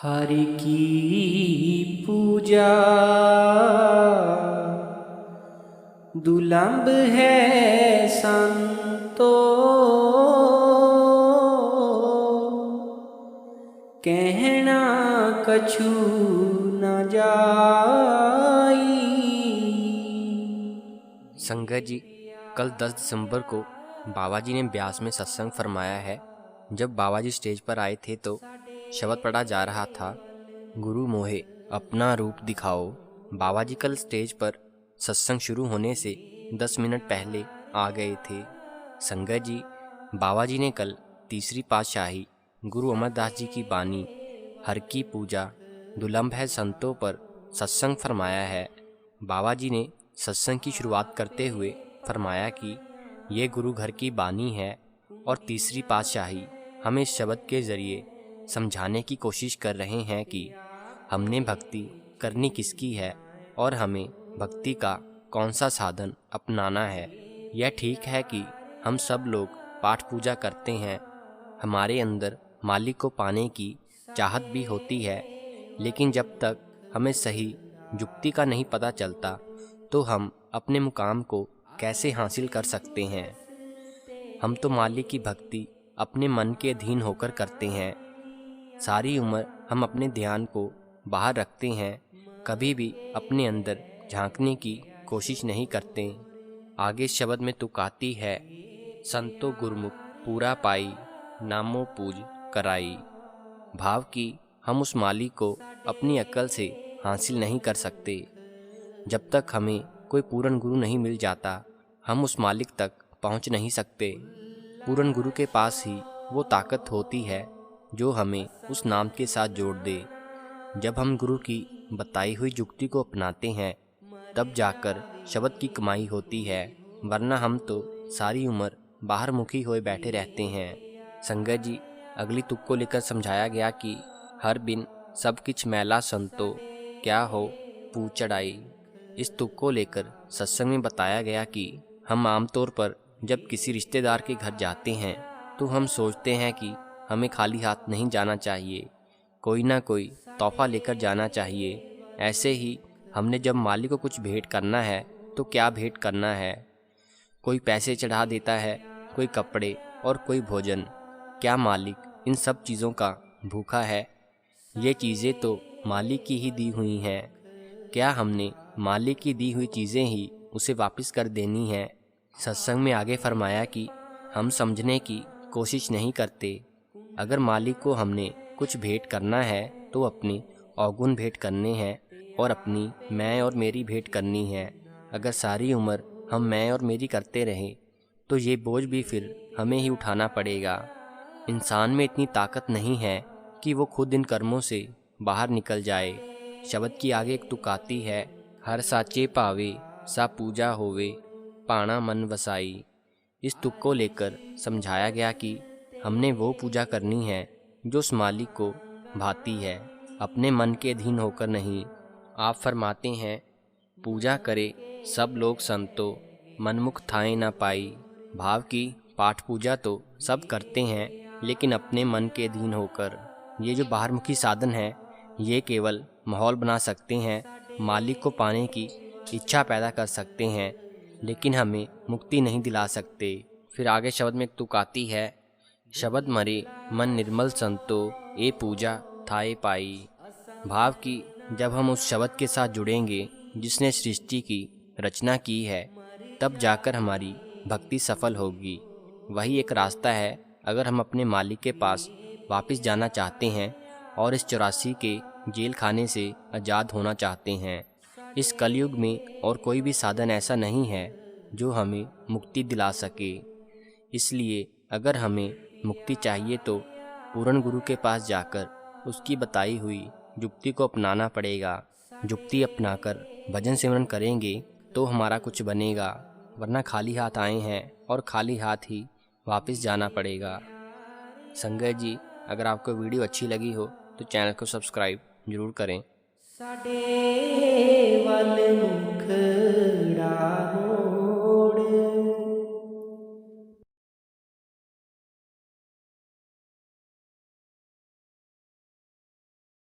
हरि की पूजा दुलंभ है संतो, कहना कछु न जाई। संगत जी, कल 10 दिसंबर को बाबा जी ने ब्यास में सत्संग फरमाया है। जब बाबा जी स्टेज पर आए थे तो शब्द पढ़ा जा रहा था, गुरु मोहे अपना रूप दिखाओ। बाबा जी कल स्टेज पर सत्संग शुरू होने से 10 मिनट पहले आ गए थे। संगत जी, बाबा जी ने कल तीसरी पातशाही गुरु अमरदास जी की बानी हर की पूजा दुलंभ है संतों पर सत्संग फरमाया है। बाबा जी ने सत्संग की शुरुआत करते हुए फरमाया कि ये गुरु घर की बानी है और तीसरी पातशाही हमें इस शब्द के ज़रिए समझाने की कोशिश कर रहे हैं कि हमने भक्ति करनी किसकी है और हमें भक्ति का कौन सा साधन अपनाना है। यह ठीक है कि हम सब लोग पाठ पूजा करते हैं, हमारे अंदर मालिक को पाने की चाहत भी होती है, लेकिन जब तक हमें सही युक्ति का नहीं पता चलता तो हम अपने मुकाम को कैसे हासिल कर सकते हैं। हम तो मालिक की भक्ति अपने मन के अधीन होकर करते हैं। सारी उम्र हम अपने ध्यान को बाहर रखते हैं, कभी भी अपने अंदर झांकने की कोशिश नहीं करते। आगे शब्द में तुक आती है, संतो गुरमुख पूरा पाई नामो पूज कराई। भाव कि हम उस मालिक को अपनी अक्ल से हासिल नहीं कर सकते। जब तक हमें कोई पूर्ण गुरु नहीं मिल जाता, हम उस मालिक तक पहुंच नहीं सकते। पूर्ण गुरु के पास ही वो ताकत होती है जो हमें उस नाम के साथ जोड़ दे। जब हम गुरु की बताई हुई युक्ति को अपनाते हैं, तब जाकर शब्द की कमाई होती है, वरना हम तो सारी उम्र बाहर मुखी हुए बैठे रहते हैं। संगत जी, अगली तुक को लेकर समझाया गया कि हर बिन सब किछ मैला संतो क्या हो पूछ चढ़ाई। इस तुक को लेकर सत्संग में बताया गया कि हम आमतौर पर जब किसी रिश्तेदार के घर जाते हैं तो हम सोचते हैं कि हमें खाली हाथ नहीं जाना चाहिए, कोई ना कोई तोहफा लेकर जाना चाहिए। ऐसे ही हमने जब मालिक को कुछ भेंट करना है तो क्या भेंट करना है। कोई पैसे चढ़ा देता है, कोई कपड़े और कोई भोजन। क्या मालिक इन सब चीज़ों का भूखा है? ये चीज़ें तो मालिक की ही दी हुई हैं। क्या हमने मालिक की दी हुई चीज़ें ही उसे वापस कर देनी हैं? सत्संग में आगे फरमाया कि हम समझने की कोशिश नहीं करते। अगर मालिक को हमने कुछ भेंट करना है तो अपनी अवगुण भेंट करने हैं और अपनी मैं और मेरी भेंट करनी है। अगर सारी उम्र हम मैं और मेरी करते रहें तो ये बोझ भी फिर हमें ही उठाना पड़ेगा। इंसान में इतनी ताकत नहीं है कि वो खुद इन कर्मों से बाहर निकल जाए। शब्द की आगे एक तुक आती है, हर साचे पावे सा पूजा होवे पाणा मन वसाई। इस तुक को लेकर समझाया गया कि हमने वो पूजा करनी है जो उस मालिक को भाती है, अपने मन के अधीन होकर नहीं। आप फरमाते हैं, पूजा करे सब लोग संतो मनमुख थाए ना पाई। भाव की पाठ पूजा तो सब करते हैं, लेकिन अपने मन के अधीन होकर। ये जो बाहरमुखी साधन है, ये केवल माहौल बना सकते हैं, मालिक को पाने की इच्छा पैदा कर सकते हैं, लेकिन हमें मुक्ति नहीं दिला सकते। फिर आगे शब्द में एक तुक आती है, शब्द मरे मन निर्मल संतो ए पूजा थाए पाई। भाव कि जब हम उस शब्द के साथ जुड़ेंगे जिसने सृष्टि की रचना की है, तब जाकर हमारी भक्ति सफल होगी। वही एक रास्ता है अगर हम अपने मालिक के पास वापस जाना चाहते हैं और इस 84 के जेल खाने से आज़ाद होना चाहते हैं। इस कलयुग में और कोई भी साधन ऐसा नहीं है जो हमें मुक्ति दिला सके। इसलिए अगर हमें मुक्ति चाहिए तो पूर्ण गुरु के पास जाकर उसकी बताई हुई युक्ति को अपनाना पड़ेगा। युक्ति अपनाकर भजन सिमरन करेंगे तो हमारा कुछ बनेगा, वरना खाली हाथ आए हैं और खाली हाथ ही वापस जाना पड़ेगा। संगत जी, अगर आपको वीडियो अच्छी लगी हो तो चैनल को सब्सक्राइब जरूर करें। साडे वल मुखड़ा हो